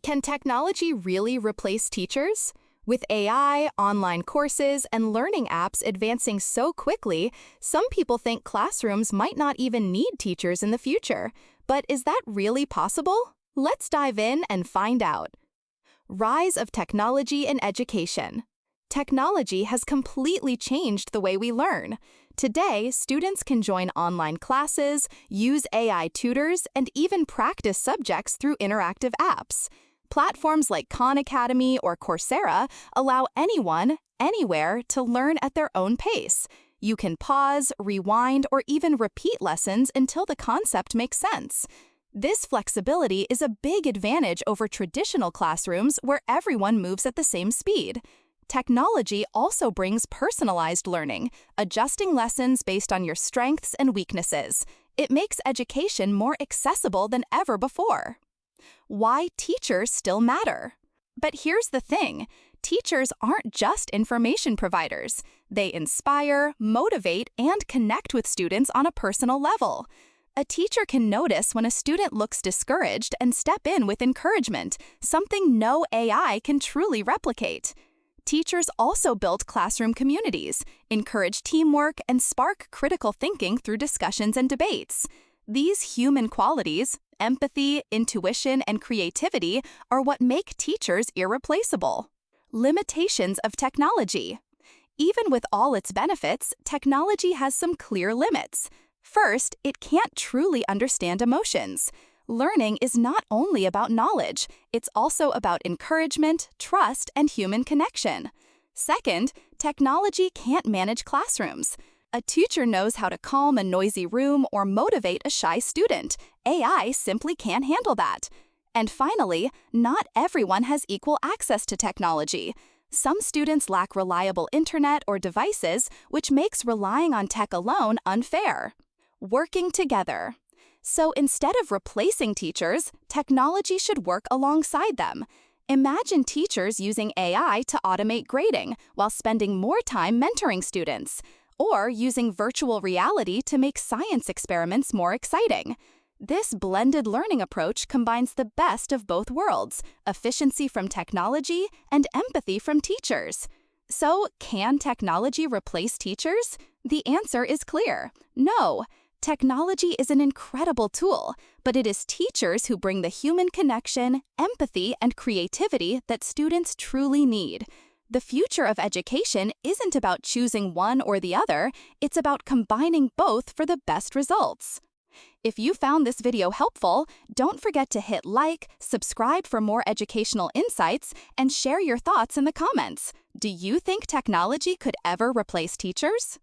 Can technology really replace teachers? With AI, online courses, and learning apps advancing so quickly, some people think classrooms might not even need teachers in the future. But is that really possible? Let's dive in and find out. Rise of technology in education. Technology has completely changed the way we learn. Today, students can join online classes, use AI tutors, and even practice subjects through interactive apps. Platforms like Khan Academy or Coursera allow anyone, anywhere, to learn at their own pace. You can pause, rewind, or even repeat lessons until the concept makes sense. This flexibility is a big advantage over traditional classrooms where everyone moves at the same speed. Technology also brings personalized learning, adjusting lessons based on your strengths and weaknesses. It makes education more accessible than ever before. Why teachers still matter. But here's the thing, teachers aren't just information providers. They inspire, motivate, and connect with students on a personal level. A teacher can notice when a student looks discouraged and step in with encouragement, something no AI can truly replicate. Teachers also build classroom communities, encourage teamwork, and spark critical thinking through discussions and debates. These human qualities, empathy, intuition, and creativity, are what make teachers irreplaceable. Limitations of technology. Even with all its benefits, technology has some clear limits. First, it can't truly understand emotions. Learning is not only about knowledge, it's also about encouragement, trust, and human connection. Second, technology can't manage classrooms. A teacher knows how to calm a noisy room or motivate a shy student. AI simply can't handle that. And finally, not everyone has equal access to technology. Some students lack reliable internet or devices, which makes relying on tech alone unfair. Working together. So instead of replacing teachers, technology should work alongside them. Imagine teachers using AI to automate grading while spending more time mentoring students, or using virtual reality to make science experiments more exciting. This blended learning approach combines the best of both worlds, efficiency from technology and empathy from teachers. So, can technology replace teachers? The answer is clear: no. Technology is an incredible tool, but it is teachers who bring the human connection, empathy, and creativity that students truly need. The future of education isn't about choosing one or the other, it's about combining both for the best results. If you found this video helpful, don't forget to hit like, subscribe for more educational insights, and share your thoughts in the comments. Do you think technology could ever replace teachers?